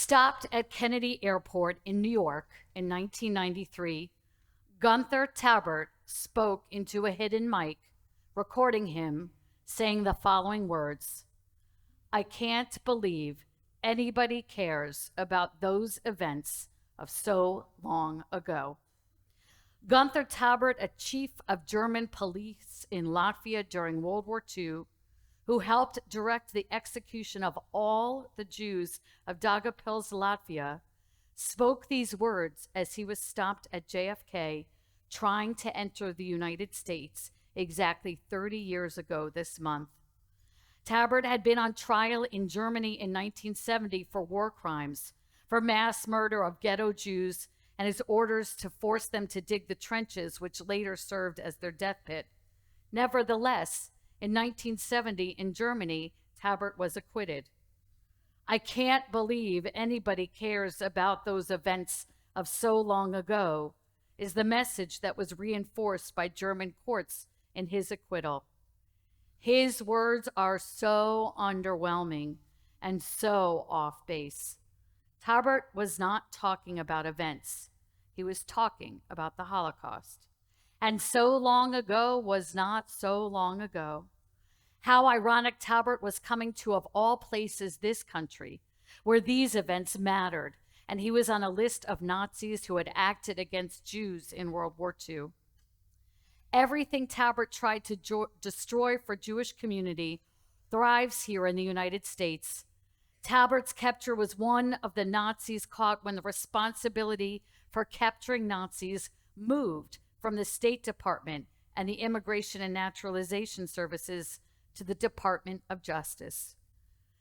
Stopped at Kennedy Airport in New York in 1993, Gunther Talbert spoke into a hidden mic, recording him saying the following words: "I can't believe anybody cares about those events of so long ago." Gunther Talbert, a chief of German police in Latvia during World War II, who helped direct the execution of all the Jews of Daugavpils, Latvia, spoke these words as he was stopped at JFK trying to enter the United States exactly 30 years ago this month. Talbert had been on trial in Germany in 1970 for war crimes, for mass murder of ghetto Jews, and his orders to force them to dig the trenches, which later served as their death pit. Nevertheless, in 1970 in Germany, Talbert was acquitted. "I can't believe anybody cares about those events of so long ago," is the message that was reinforced by German courts in his acquittal. His words are so underwhelming and so off base. Talbert was not talking about events. He was talking about the Holocaust. And so long ago was not so long ago. How ironic Talbert was coming to, of all places, this country, where these events mattered, and he was on a list of Nazis who had acted against Jews in World War II. Everything Talbert tried to destroy for Jewish community thrives here in the United States. Talbert's capture was one of the Nazis caught when the responsibility for capturing Nazis moved from the State Department and the Immigration and Naturalization Services to the Department of Justice.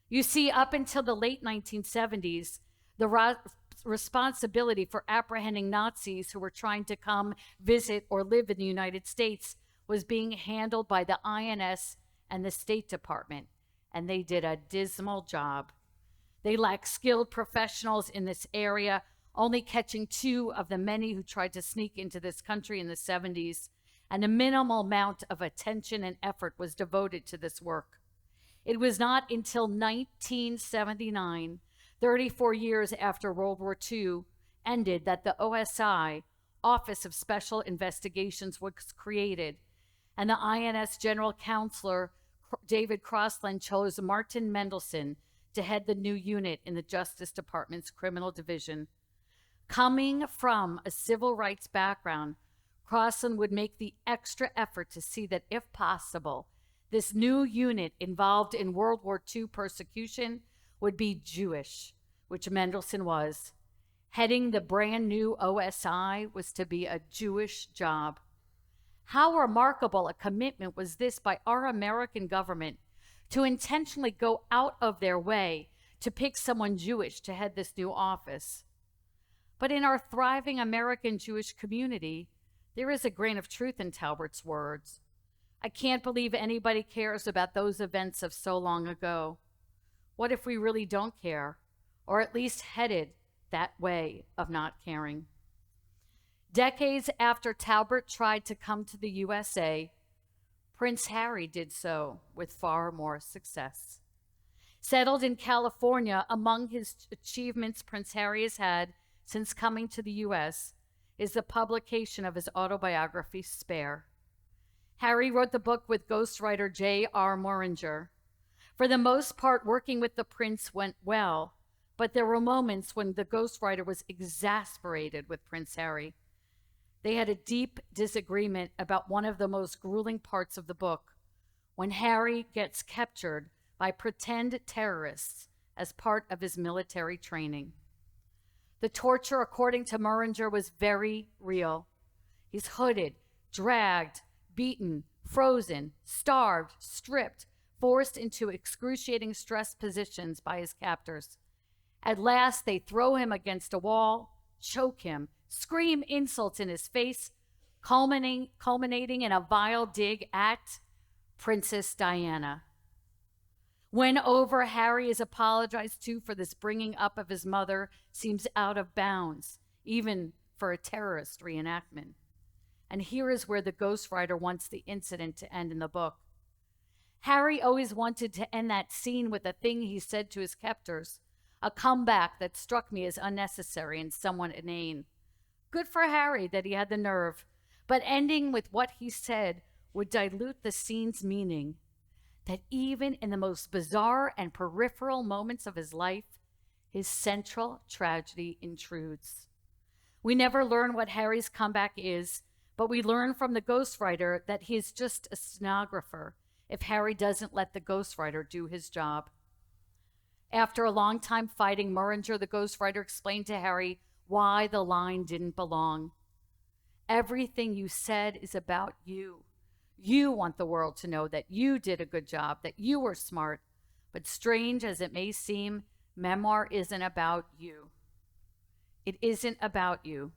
You see, up until the late 1970s, the responsibility for apprehending Nazis who were trying to come visit or live in the United States was being handled by the INS and the State Department, and they did a dismal job. They lacked skilled professionals in this area, only catching 2 of the many who tried to sneak into this country in the 70s, and a minimal amount of attention and effort was devoted to this work. It was not until 1979, 34 years after World War II ended, that the OSI, Office of Special Investigations, was created, and the INS General Counselor David Crossland chose Martin Mendelsohn to head the new unit in the Justice Department's Criminal Division. Coming from a civil rights background, Crossland would make the extra effort to see that, if possible, this new unit involved in World War II persecution would be Jewish, which Mendelsohn was. Heading the brand new OSI was to be a Jewish job. How remarkable a commitment was this by our American government to intentionally go out of their way to pick someone Jewish to head this new office. But in our thriving American Jewish community, there is a grain of truth in Talbert's words. "I can't believe anybody cares about those events of so long ago." What if we really don't care, or at least headed that way of not caring? Decades after Talbert tried to come to the USA, Prince Harry did so with far more success. Settled in California, among his achievements Prince Harry has had since coming to the US is the publication of his autobiography, Spare. Harry wrote the book with ghostwriter J.R. Moringer. For the most part, working with the prince went well, but there were moments when the ghostwriter was exasperated with Prince Harry. They had a deep disagreement about one of the most grueling parts of the book, when Harry gets captured by pretend terrorists as part of his military training. The torture, according to Moringer, was very real. He's hooded, dragged, beaten, frozen, starved, stripped, forced into excruciating stress positions by his captors. At last, they throw him against a wall, choke him, scream insults in his face, culminating in a vile dig at Princess Diana. When over, Harry is apologized to for this bringing up of his mother seems out of bounds, even for a terrorist reenactment. And here is where the ghostwriter wants the incident to end in the book. Harry always wanted to end that scene with a thing he said to his captors. a comeback that struck me as unnecessary and somewhat inane. Good for Harry that he had the nerve, but ending with what he said would dilute the scene's meaning. That even in the most bizarre and peripheral moments of his life, his central tragedy intrudes. We never learn what Harry's comeback is, but we learn from the ghostwriter that he is just a stenographer if Harry doesn't let the ghostwriter do his job. After a long time fighting, Muringer, the ghostwriter, explained to Harry why the line didn't belong. Everything you said is about you. You want the world to know that you did a good job, that you were smart. But strange as it may seem, memoir isn't about you. It isn't about you.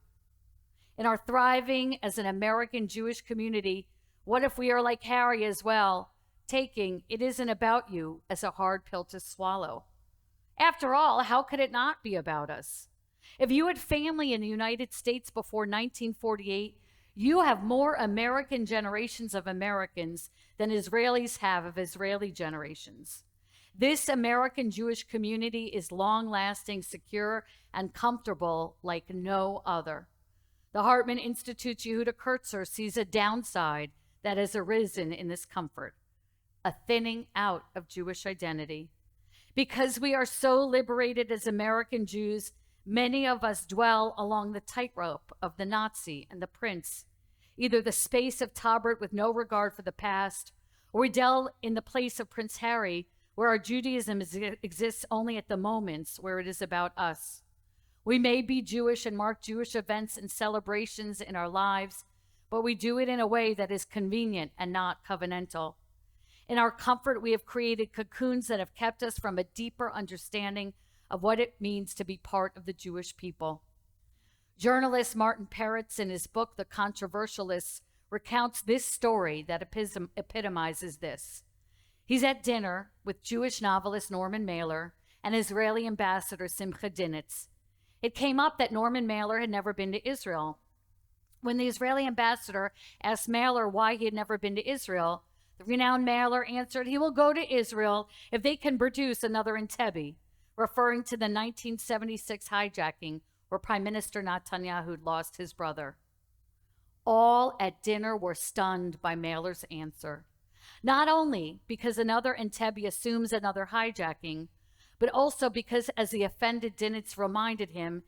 In our thriving as an American Jewish community, what if we are like Harry as well, taking "it isn't about you" as a hard pill to swallow? After all, how could it not be about us? If you had family in the United States before 1948, you have more American generations of Americans than Israelis have of Israeli generations. This American Jewish community is long-lasting, secure, and comfortable like no other. The Hartman Institute's Yehuda Kurtzer sees a downside that has arisen in this comfort, a thinning out of Jewish identity. Because we are so liberated as American Jews, many of us dwell along the tightrope of the Nazi and the prince, either the space of Talbert with no regard for the past, or we dwell in the place of Prince Harry, where our Judaism exists only at the moments where it is about us. We may be Jewish and mark Jewish events and celebrations in our lives, but we do it in a way that is convenient and not covenantal. In our comfort, we have created cocoons that have kept us from a deeper understanding of what it means to be part of the Jewish people. Journalist Martin Peretz, in his book, The Controversialists, recounts this story that epitomizes this. He's at dinner with Jewish novelist Norman Mailer and Israeli ambassador Simcha Dinitz. It came up that Norman Mailer had never been to Israel. When the Israeli ambassador asked Mailer why he had never been to Israel, the renowned Mailer answered he will go to Israel if they can produce another Entebbe, referring to the 1976 hijacking where Prime Minister Netanyahu lost his brother. All at dinner were stunned by Mailer's answer, not only because another Entebbe assumes another hijacking, but also because, as the offended Dinitz reminded him,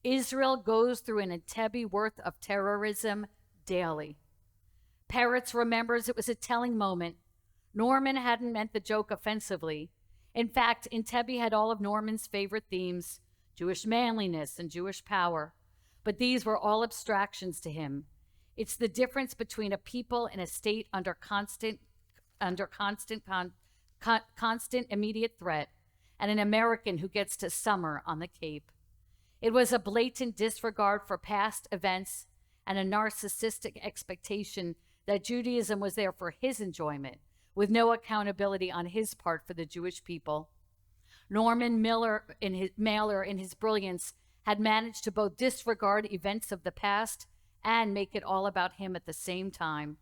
Israel goes through an Entebbe worth of terrorism daily. Peretz remembers it was a telling moment. Norman hadn't meant the joke offensively. In fact, Entebbe had all of Norman's favorite themes, Jewish manliness and Jewish power. But these were all abstractions to him. It's the difference between a people in a state under constant immediate threat and an American who gets to summer on the Cape. It was a blatant disregard for past events and a narcissistic expectation that Judaism was there for his enjoyment, with no accountability on his part for the Jewish people. Norman Mailer, in his brilliance, had managed to both disregard events of the past and make it all about him at the same time.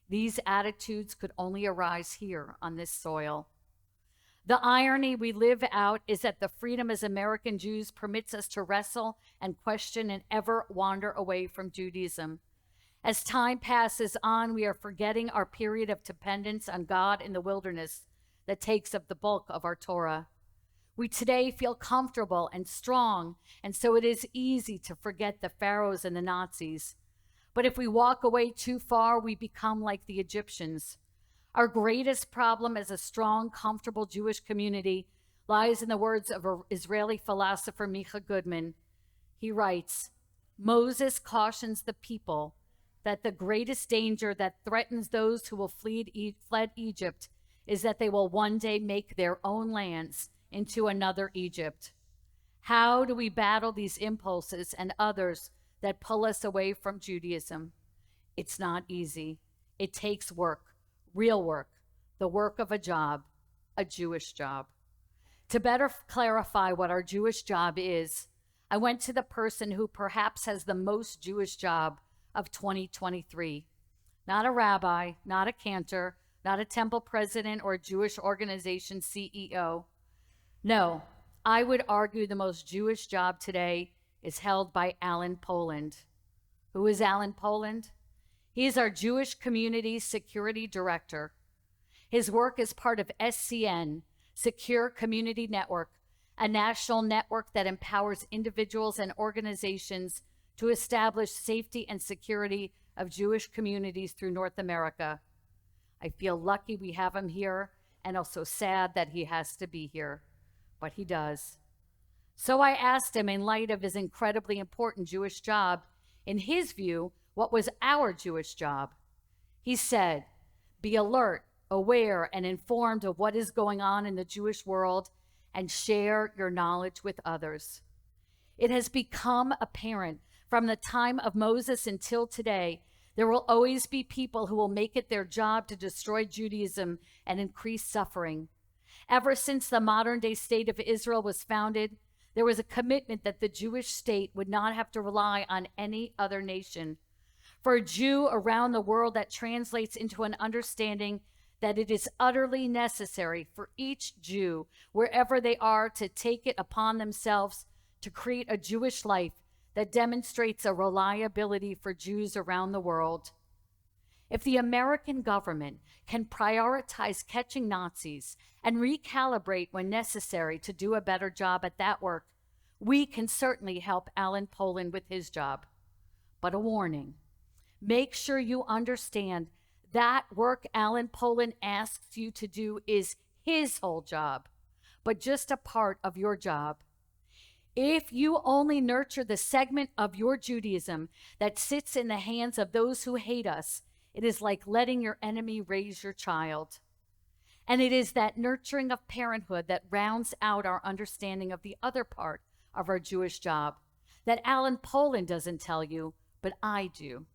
These attitudes could only arise here on this soil. The irony we live out is that the freedom as American Jews permits us to wrestle and question and ever wander away from Judaism. As time passes on, we are forgetting our period of dependence on God in the wilderness that takes up the bulk of our Torah. We today feel comfortable and strong, and so it is easy to forget the pharaohs and the Nazis. But if we walk away too far, we become like the Egyptians. Our greatest problem as a strong, comfortable Jewish community lies in the words of an Israeli philosopher, Micha Goodman. He writes, Moses cautions the people that the greatest danger that threatens those who will fled Egypt is that they will one day make their own lands into another Egypt. How do we battle these impulses and others that pull us away from Judaism? It's not easy. It takes work, real work, the work of a job, a Jewish job. To better clarify what our Jewish job is, I went to the person who perhaps has the most Jewish job of 2023. Not a rabbi, not a cantor, not a temple president or a Jewish organization CEO. No, I would argue the most Jewish job today is held by Alan Poland. Who is Alan Poland? He is our Jewish Community Security Director. His work is part of SCN, Secure Community Network, a national network that empowers individuals and organizations to establish safety and security of Jewish communities through North America. I feel lucky we have him here, and also sad that he has to be here, but he does. So I asked him, in light of his incredibly important Jewish job, in his view, what was our Jewish job? He said, be alert, aware, and informed of what is going on in the Jewish world, and share your knowledge with others. It has become apparent from the time of Moses until today, there will always be people who will make it their job to destroy Judaism and increase suffering. Ever since the modern-day state of Israel was founded, there was a commitment that the Jewish state would not have to rely on any other nation. For a Jew around the world, that translates into an understanding that it is utterly necessary for each Jew, wherever they are, to take it upon themselves to create a Jewish life that demonstrates a reliability for Jews around the world. If the American government can prioritize catching Nazis and recalibrate when necessary to do a better job at that work, we can certainly help Alan Poland with his job. But a warning, make sure you understand that work Alan Poland asks you to do is his whole job, but just a part of your job. If you only nurture the segment of your Judaism that sits in the hands of those who hate us, it is like letting your enemy raise your child. And it is that nurturing of parenthood that rounds out our understanding of the other part of our Jewish job that Alan Poland doesn't tell you, but I do.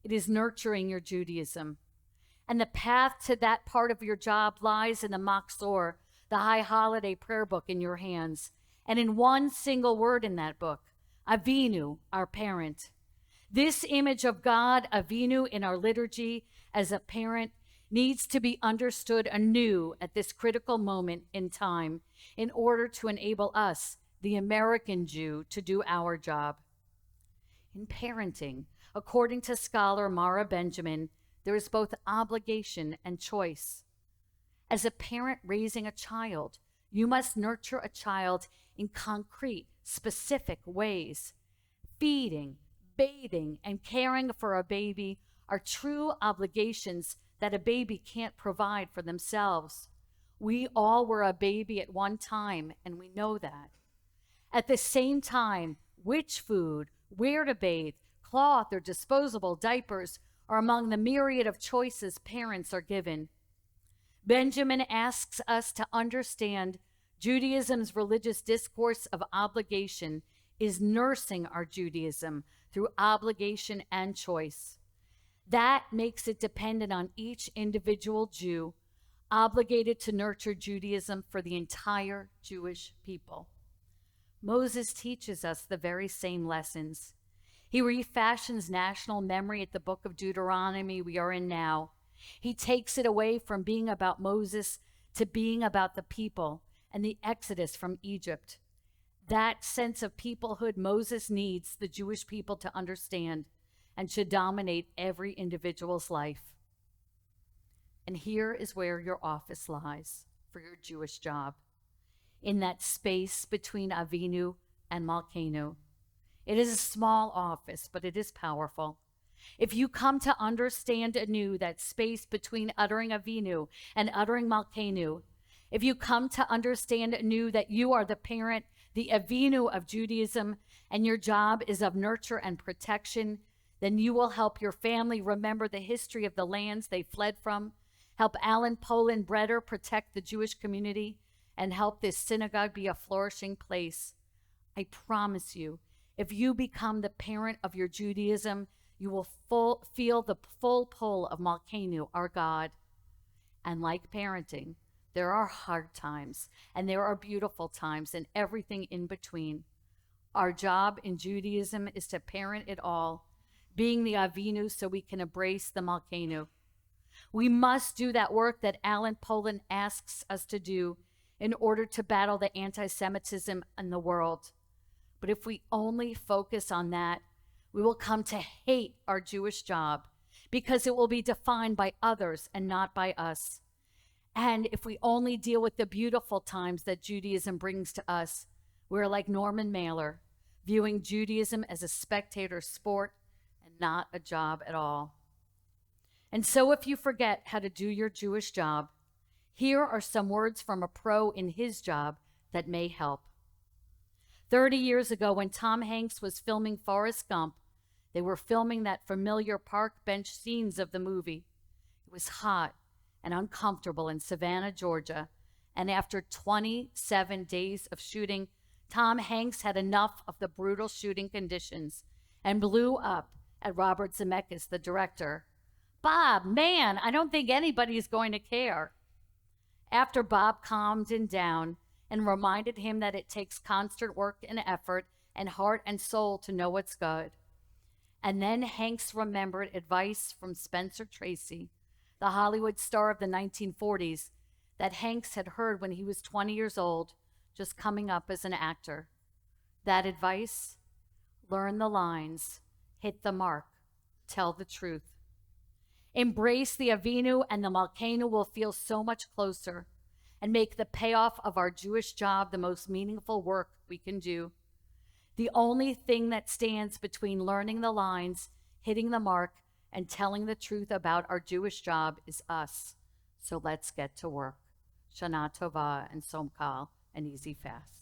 It is nurturing your Judaism. And the path to that part of your job lies in the Machzor, the High Holiday prayer book in your hands. And in one single word in that book, Avinu, our parent. This image of God, Avinu, in our liturgy as a parent needs to be understood anew at this critical moment in time in order to enable us, the American Jew, to do our job. In parenting, according to scholar Mara Benjamin, there is both obligation and choice. As a parent raising a child, you must nurture a child in concrete, specific ways. Feeding, bathing, and caring for a baby are true obligations that a baby can't provide for themselves. We all were a baby at one time, and we know that. At the same time, which food, where to bathe, cloth, or disposable diapers are among the myriad of choices parents are given. Benjamin asks us to understand Judaism's religious discourse of obligation is nursing our Judaism through obligation and choice. That makes it dependent on each individual Jew, obligated to nurture Judaism for the entire Jewish people. Moses teaches us the very same lessons. He refashions national memory at the book of Deuteronomy we are in now. He takes it away from being about Moses to being about the people and the exodus from Egypt. That sense of peoplehood Moses needs the Jewish people to understand and should dominate every individual's life. And here is where your office lies for your Jewish job, in that space between Avinu and Malkeinu. It is a small office, but it is powerful. If you come to understand anew that space between uttering Avinu and uttering Malkeinu, if you come to understand anew that you are the parent, the Avinu of Judaism, and your job is of nurture and protection, then you will help your family remember the history of the lands they fled from, help Alan Poland better protect the Jewish community, and help this synagogue be a flourishing place. I promise you, if you become the parent of your Judaism, you will feel the full pull of Malkeinu, our God. And like parenting, there are hard times and there are beautiful times and everything in between. Our job in Judaism is to parent it all, being the Avinu so we can embrace the Malkeinu. We must do that work that Alan Poland asks us to do in order to battle the anti-Semitism in the world. But if we only focus on that, we will come to hate our Jewish job because it will be defined by others and not by us. And if we only deal with the beautiful times that Judaism brings to us, we're like Norman Mailer, viewing Judaism as a spectator sport and not a job at all. And so if you forget how to do your Jewish job, here are some words from a pro in his job that may help. 30 years ago, when Tom Hanks was filming Forrest Gump, they were filming that familiar park bench scenes of the movie. It was hot and uncomfortable in Savannah, Georgia, and after 27 days of shooting, Tom Hanks had enough of the brutal shooting conditions and blew up at Robert Zemeckis, the director. "Bob, man, I don't think anybody's going to care." After Bob calmed him down and reminded him that it takes constant work and effort and heart and soul to know what's good. And then Hanks remembered advice from Spencer Tracy, the Hollywood star of the 1940s, that Hanks had heard when he was 20 years old, just coming up as an actor. That advice: learn the lines, hit the mark, tell the truth. Embrace the Avinu, and the Malkeinu will feel so much closer and make the payoff of our Jewish job the most meaningful work we can do. The only thing that stands between learning the lines, hitting the mark, and telling the truth about our Jewish job is us. So let's get to work. Shana Tova and Som Kal, an easy fast.